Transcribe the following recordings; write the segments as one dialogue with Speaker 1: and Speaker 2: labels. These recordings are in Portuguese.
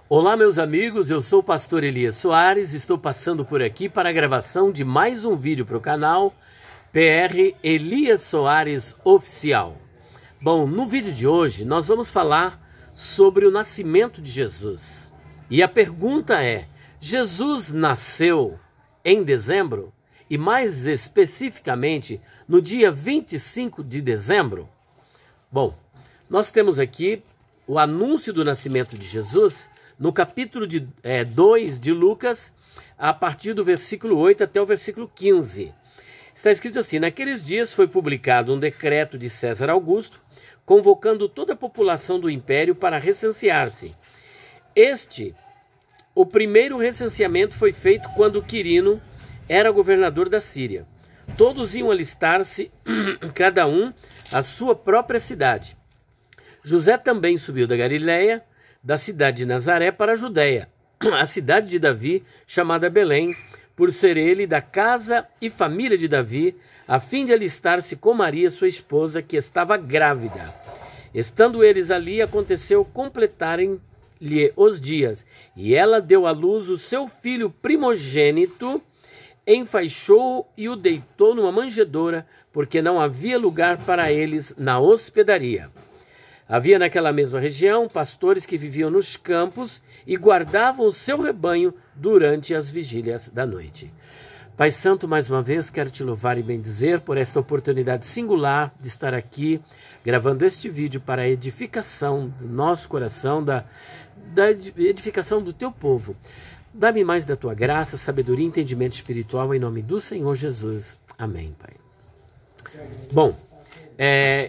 Speaker 1: Olá, meus amigos, eu sou o pastor Elias Soares, estou passando por aqui para a gravação de mais um vídeo para o canal PR Elias Soares Oficial. Bom, no vídeo de hoje nós vamos falar sobre o nascimento de Jesus. E a pergunta é, Jesus nasceu em dezembro? E mais especificamente no dia 25 de dezembro? Bom, nós temos aqui o anúncio do nascimento de Jesus no capítulo 2 de Lucas, a partir do versículo 8 até o versículo 15. Está escrito assim: naqueles dias foi publicado um decreto de César Augusto, convocando toda a população do império para recensear-se. O primeiro recenseamento foi feito quando Quirino era governador da Síria. Todos iam alistar-se, cada um à sua própria cidade. José também subiu da Galiléia, da cidade de Nazaré para a Judéia, a cidade de Davi, chamada Belém, por ser ele da casa e família de Davi, a fim de alistar-se com Maria, sua esposa, que estava grávida. Estando eles ali, aconteceu completarem-lhe os dias, e ela deu à luz o seu filho primogênito, enfaixou-o e o deitou numa manjedoura, porque não havia lugar para eles na hospedaria. Havia naquela mesma região pastores que viviam nos campos e guardavam o seu rebanho durante as vigílias da noite. Pai Santo, mais uma vez quero te louvar e bendizer por esta oportunidade singular de estar aqui gravando este vídeo para a edificação do nosso coração, da edificação do teu povo. Dá-me mais da tua graça, sabedoria e entendimento espiritual em nome do Senhor Jesus. Amém, Pai. Bom,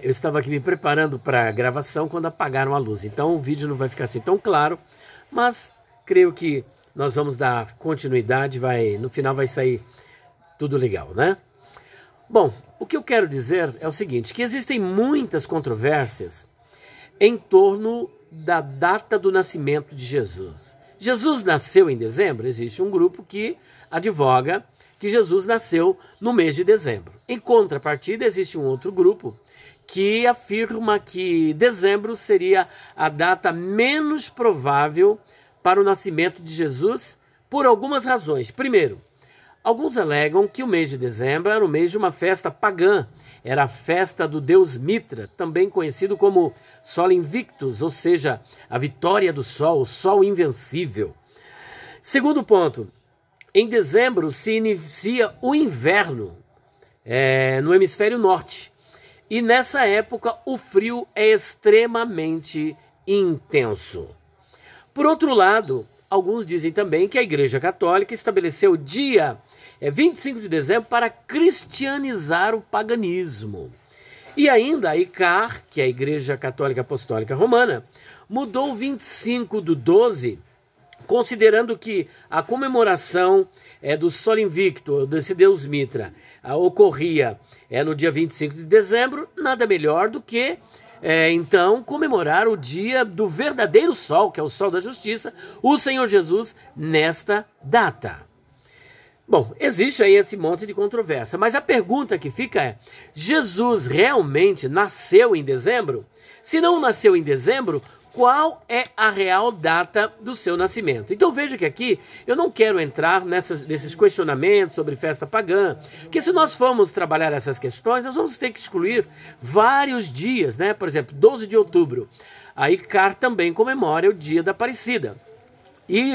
Speaker 1: eu estava aqui me preparando para a gravação quando apagaram a luz, então o vídeo não vai ficar assim tão claro, mas creio que nós vamos dar continuidade, no final vai sair tudo legal, né? Bom, o que eu quero dizer é o seguinte, que existem muitas controvérsias em torno da data do nascimento de Jesus. Jesus nasceu em dezembro? Existe um grupo que advoga que Jesus nasceu no mês de dezembro. Em contrapartida, existe um outro grupo que afirma que dezembro seria a data menos provável para o nascimento de Jesus por algumas razões. Primeiro, alguns alegam que o mês de dezembro era o mês de uma festa pagã, era a festa do deus Mitra, também conhecido como Sol Invictus, ou seja, a vitória do sol, o sol invencível. Segundo ponto, em dezembro se inicia o inverno no hemisfério norte. E nessa época o frio é extremamente intenso. Por outro lado, alguns dizem também que a Igreja Católica estabeleceu o dia 25 de dezembro para cristianizar o paganismo. E ainda a ICAR, que é a Igreja Católica Apostólica Romana, mudou o 25/12, considerando que a comemoração do Sol Invicto, desse deus Mitra, ocorria no dia 25 de dezembro, nada melhor do que, então, comemorar o dia do verdadeiro sol, que é o sol da justiça, o Senhor Jesus, nesta data. Bom, existe aí esse monte de controvérsia, mas a pergunta que fica é, Jesus realmente nasceu em dezembro? Se não nasceu em dezembro, qual é a real data do seu nascimento? Então veja que aqui eu não quero entrar nesses questionamentos sobre festa pagã, porque se nós formos trabalhar essas questões, nós vamos ter que excluir vários dias, né? Por exemplo, 12 de outubro, a ICAR também comemora o dia da Aparecida. E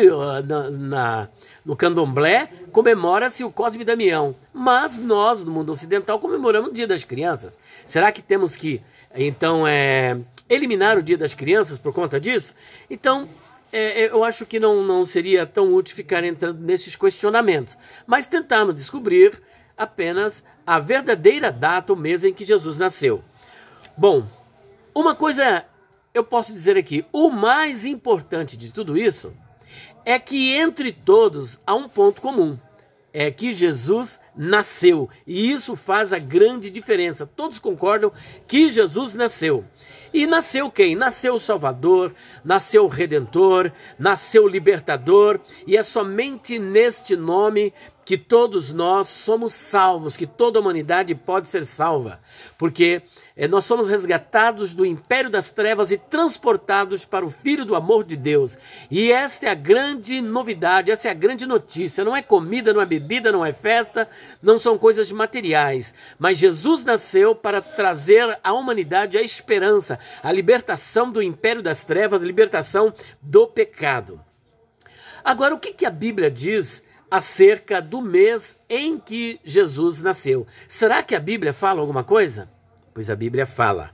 Speaker 1: no candomblé comemora-se o Cosme e Damião, mas nós, no mundo ocidental, comemoramos o Dia das Crianças. Será que temos que, então, eliminar o Dia das Crianças por conta disso? Então, eu acho que não seria tão útil ficar entrando nesses questionamentos, mas tentarmos descobrir apenas a verdadeira data, o mês em que Jesus nasceu. Bom, uma coisa eu posso dizer aqui, o mais importante de tudo isso é que entre todos há um ponto comum, é que Jesus nasceu, e isso faz a grande diferença. Todos concordam que Jesus nasceu. E nasceu quem? Nasceu o Salvador, nasceu o Redentor, nasceu o Libertador, e é somente neste nome que todos nós somos salvos, que toda a humanidade pode ser salva, porque nós somos resgatados do império das trevas e transportados para o Filho do amor de Deus. E esta é a grande novidade, essa é a grande notícia. Não é comida, não é bebida, não é festa, não são coisas materiais. Mas Jesus nasceu para trazer à humanidade a esperança, a libertação do império das trevas, a libertação do pecado. Agora, o que a Bíblia diz acerca do mês em que Jesus nasceu? Será que a Bíblia fala alguma coisa? Pois a Bíblia fala.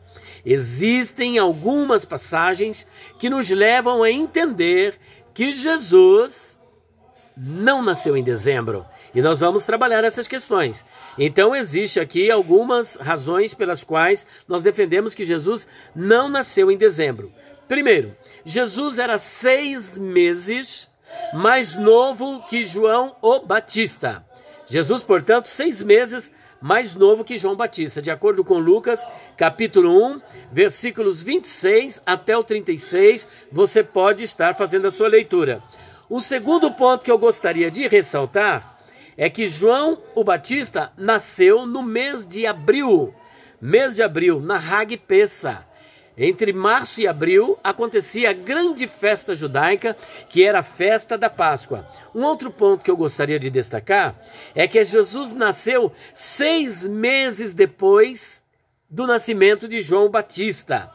Speaker 1: Existem algumas passagens que nos levam a entender que Jesus não nasceu em dezembro. E nós vamos trabalhar essas questões. Então existe aqui algumas razões pelas quais nós defendemos que Jesus não nasceu em dezembro. Primeiro, Jesus era 6 meses mais novo que João o Batista. Jesus, portanto, 6 meses mais novo que João Batista, de acordo com Lucas, capítulo 1, versículos 26 até o 36, você pode estar fazendo a sua leitura. O segundo ponto que eu gostaria de ressaltar é que João o Batista nasceu no mês de abril, na Hag Pessa. Entre março e abril acontecia a grande festa judaica, que era a festa da Páscoa. Um outro ponto que eu gostaria de destacar é que Jesus nasceu 6 meses depois do nascimento de João Batista.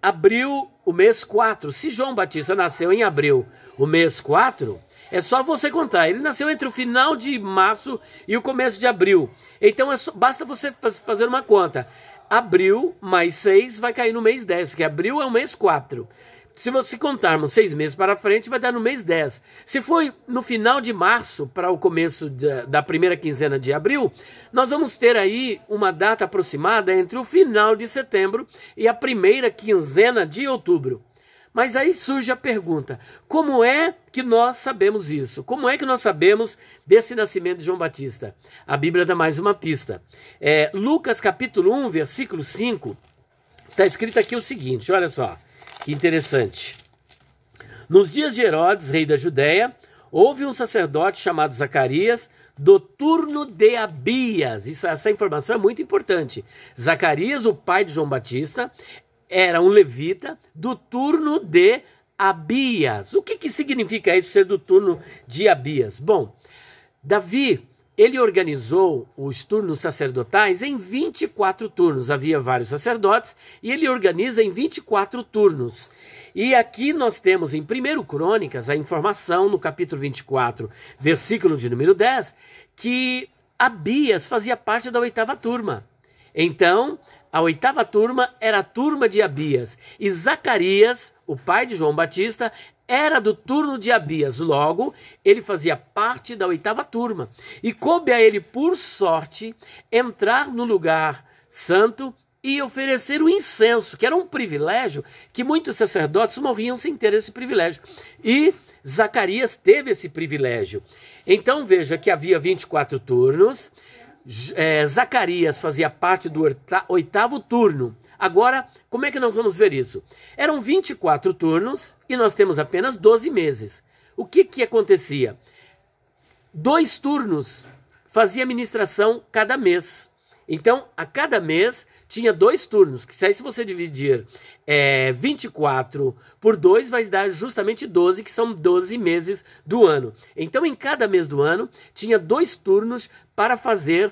Speaker 1: Abril, o mês 4. Se João Batista nasceu em abril, o mês 4, é só você contar. Ele nasceu entre o final de março e o começo de abril. Então basta você fazer uma conta. Abril mais 6 vai cair no mês 10, porque abril é o mês 4. Se você contarmos 6 meses para frente, vai dar no mês 10. Se foi no final de março para o começo da primeira quinzena de abril, nós vamos ter aí uma data aproximada entre o final de setembro e a primeira quinzena de outubro. Mas aí surge a pergunta, como é que nós sabemos isso? Como é que nós sabemos desse nascimento de João Batista? A Bíblia dá mais uma pista. Lucas capítulo 1, versículo 5, está escrito aqui o seguinte, olha só, que interessante. Nos dias de Herodes, rei da Judéia, houve um sacerdote chamado Zacarias, do turno de Abias. Essa informação é muito importante. Zacarias, o pai de João Batista, era um levita do turno de Abias. O que significa isso, ser do turno de Abias? Bom, Davi, ele organizou os turnos sacerdotais em 24 turnos. Havia vários sacerdotes e ele organiza em 24 turnos. E aqui nós temos em 1 Crônicas a informação no capítulo 24, versículo de número 10, que Abias fazia parte da 8ª turma. Então, a 8ª turma era a turma de Abias. E Zacarias, o pai de João Batista, era do turno de Abias. Logo, ele fazia parte da 8ª turma. E coube a ele, por sorte, entrar no lugar santo e oferecer o incenso, que era um privilégio que muitos sacerdotes morriam sem ter esse privilégio. E Zacarias teve esse privilégio. Então, veja que havia 24 turnos. Zacarias fazia parte do 8º turno. Agora, como é que nós vamos ver isso? Eram 24 turnos e nós temos apenas 12 meses. O que acontecia? 2 turnos fazia ministração cada mês. Então, a cada mês tinha 2 turnos, que se você dividir 24 por 2, vai dar justamente 12, que são 12 meses do ano. Então, em cada mês do ano, tinha 2 turnos para fazer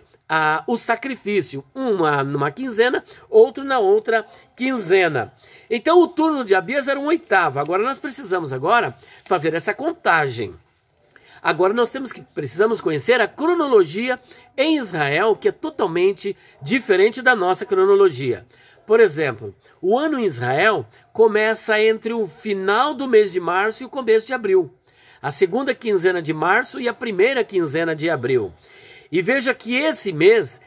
Speaker 1: o sacrifício, uma numa quinzena, outro na outra quinzena. Então, o turno de Abias era um 8º. Agora, nós precisamos fazer essa contagem. Agora nós precisamos conhecer a cronologia em Israel, que é totalmente diferente da nossa cronologia. Por exemplo, o ano em Israel começa entre o final do mês de março e o começo de abril. A 2ª quinzena de março e a 1ª quinzena de abril. E veja que esse mês,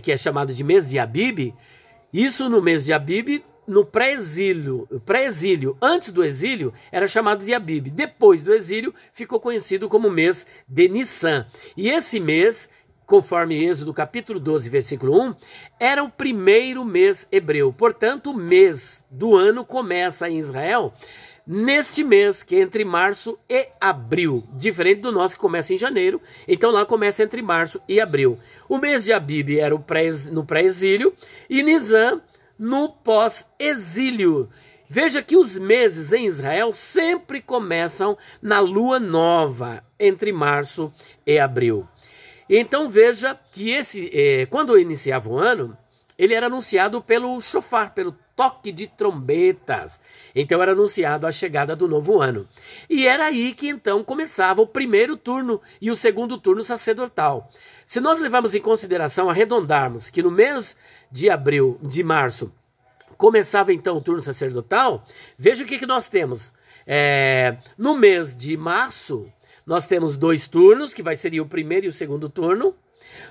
Speaker 1: que é chamado de mês de Abib, isso no mês de Abib, no pré-exílio, antes do exílio, era chamado de Abib. Depois do exílio, ficou conhecido como mês de Nissan. E esse mês conforme Êxodo capítulo 12, versículo 1, era o primeiro mês hebreu. Portanto, o mês do ano começa em Israel neste mês, que é entre março e abril, diferente do nosso que começa em janeiro, então lá começa entre março e abril. O mês de Abib era no pré-exílio e Nisan no pós-exílio. Veja que os meses em Israel sempre começam na lua nova, entre março e abril. Então veja que quando iniciava o ano, ele era anunciado pelo shofar, pelo toque de trombetas. Então era anunciado a chegada do novo ano. E era aí que então começava o primeiro turno e o segundo turno sacerdotal. Se nós levarmos em consideração, arredondarmos, que no mês de março, começava então o turno sacerdotal, veja o que nós temos. No mês de março, nós temos 2 turnos, que vai ser o primeiro e o segundo turno.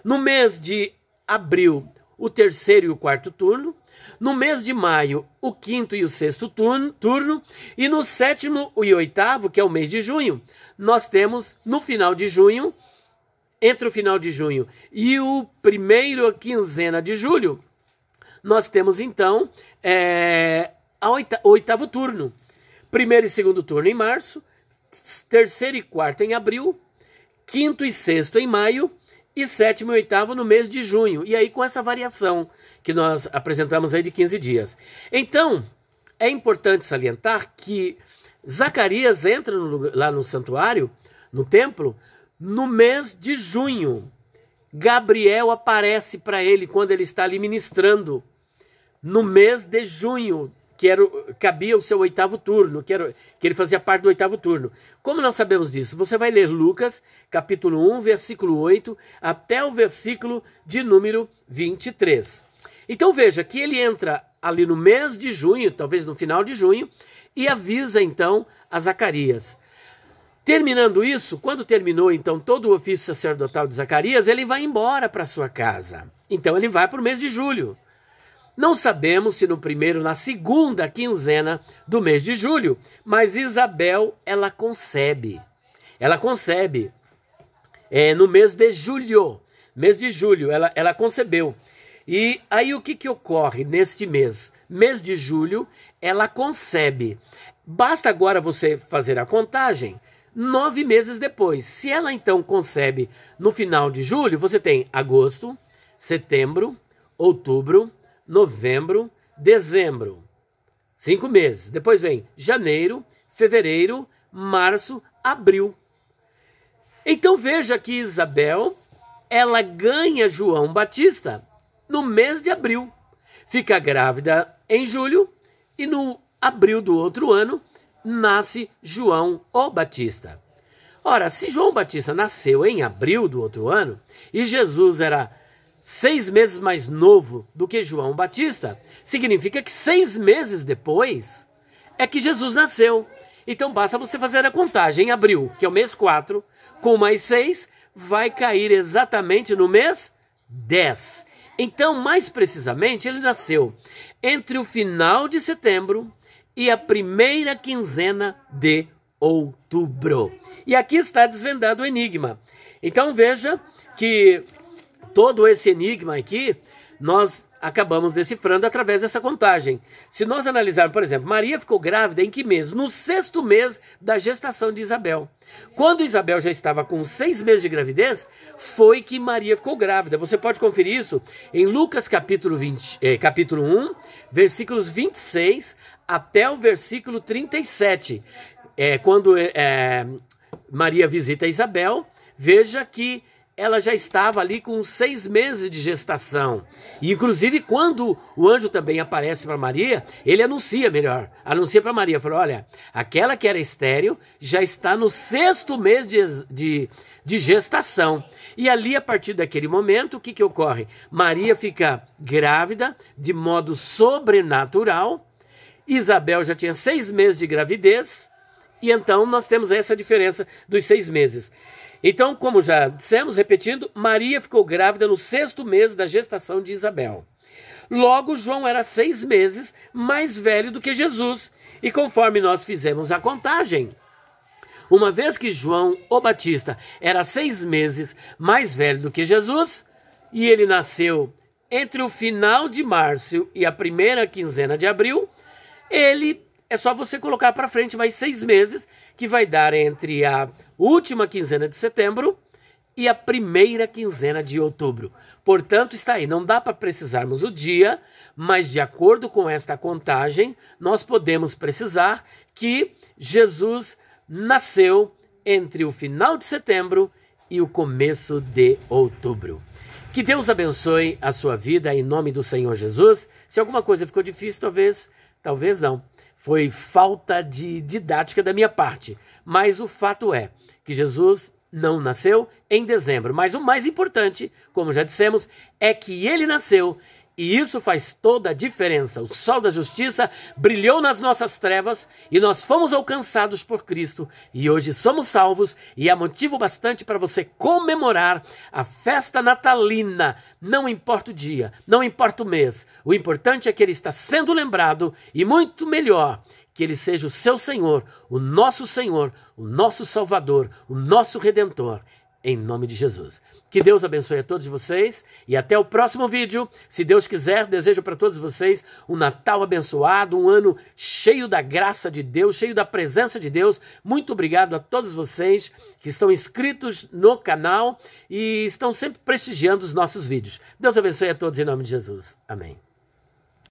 Speaker 1: No mês de abril, o terceiro e o quarto turno. No mês de maio, o quinto e o sexto turno. E no sétimo e oitavo, que é o mês de junho, nós temos no final de junho, entre o final de junho e o primeiro quinzena de julho, nós temos então o oitavo turno. Primeiro e segundo turno em março, terceiro e quarto em abril, quinto e sexto em maio e sétimo e oitavo no mês de junho. E aí com essa variação que nós apresentamos aí de 15 dias. Então, é importante salientar que Zacarias entra lá no santuário, no templo, no mês de junho. Gabriel aparece para ele quando ele está ali ministrando. No mês de junho, cabia o seu oitavo turno, que ele fazia parte do oitavo turno. Como nós sabemos disso? Você vai ler Lucas, capítulo 1, versículo 8, até o versículo de número 23. Então veja que ele entra ali no mês de junho, talvez no final de junho, e avisa então a Zacarias. Terminando isso, quando terminou então todo o ofício sacerdotal de Zacarias, ele vai embora para sua casa. Então ele vai para o mês de julho. Não sabemos se no primeiro ou na segunda quinzena do mês de julho, mas Isabel, ela concebe. Ela concebe no mês de julho. Mês de julho, ela concebeu. E aí o que ocorre neste mês? Mês de julho, ela concebe. Basta agora você fazer a contagem 9 meses depois. Se ela então concebe no final de julho, você tem agosto, setembro, outubro, novembro, dezembro. 5 meses. Depois vem janeiro, fevereiro, março, abril. Então veja que Isabel, ela ganha João Batista no mês de abril. Fica grávida em julho e no abril do outro ano nasce João o Batista. Ora, se João Batista nasceu em abril do outro ano e Jesus era 6 meses mais novo do que João Batista, significa que 6 meses depois é que Jesus nasceu. Então basta você fazer a contagem em abril, que é o mês 4, com mais 6, vai cair exatamente no mês 10. Então, mais precisamente, ele nasceu entre o final de setembro e a primeira quinzena de outubro. E aqui está desvendado o enigma. Então veja que todo esse enigma aqui, nós acabamos decifrando através dessa contagem. Se nós analisarmos, por exemplo, Maria ficou grávida em que mês? No 6º mês da gestação de Isabel. Quando Isabel já estava com 6 meses de gravidez, foi que Maria ficou grávida. Você pode conferir isso em Lucas capítulo 1, versículos 26 até o versículo 37. Quando Maria visita Isabel, veja que ela já estava ali com 6 meses de gestação. E, inclusive, quando o anjo também aparece para Maria, ele anuncia para Maria, falou, olha, aquela que era estéril já está no 6º mês de gestação. E ali, a partir daquele momento, o que ocorre? Maria fica grávida de modo sobrenatural. Isabel já tinha 6 meses de gravidez. E então nós temos essa diferença dos 6 meses. Então, como já dissemos, repetindo, Maria ficou grávida no 6º mês da gestação de Isabel. Logo, João era 6 meses mais velho do que Jesus. E conforme nós fizemos a contagem, uma vez que João o Batista era 6 meses mais velho do que Jesus, e ele nasceu entre o final de março e a primeira quinzena de abril, é só você colocar para frente mais 6 meses, que vai dar entre a última quinzena de setembro e a primeira quinzena de outubro. Portanto, está aí, não dá para precisarmos o dia, mas de acordo com esta contagem, nós podemos precisar que Jesus nasceu entre o final de setembro e o começo de outubro. Que Deus abençoe a sua vida em nome do Senhor Jesus. Se alguma coisa ficou difícil, talvez não. Foi falta de didática da minha parte. Mas o fato é que Jesus não nasceu em dezembro. Mas o mais importante, como já dissemos, é que ele nasceu. E isso faz toda a diferença. O sol da justiça brilhou nas nossas trevas e nós fomos alcançados por Cristo. E hoje somos salvos e há motivo bastante para você comemorar a festa natalina. Não importa o dia, não importa o mês. O importante é que ele está sendo lembrado e muito melhor, que ele seja o seu Senhor, o nosso Salvador, o nosso Redentor. Em nome de Jesus. Que Deus abençoe a todos vocês e até o próximo vídeo. Se Deus quiser, desejo para todos vocês um Natal abençoado, um ano cheio da graça de Deus, cheio da presença de Deus. Muito obrigado a todos vocês que estão inscritos no canal e estão sempre prestigiando os nossos vídeos. Deus abençoe a todos em nome de Jesus. Amém.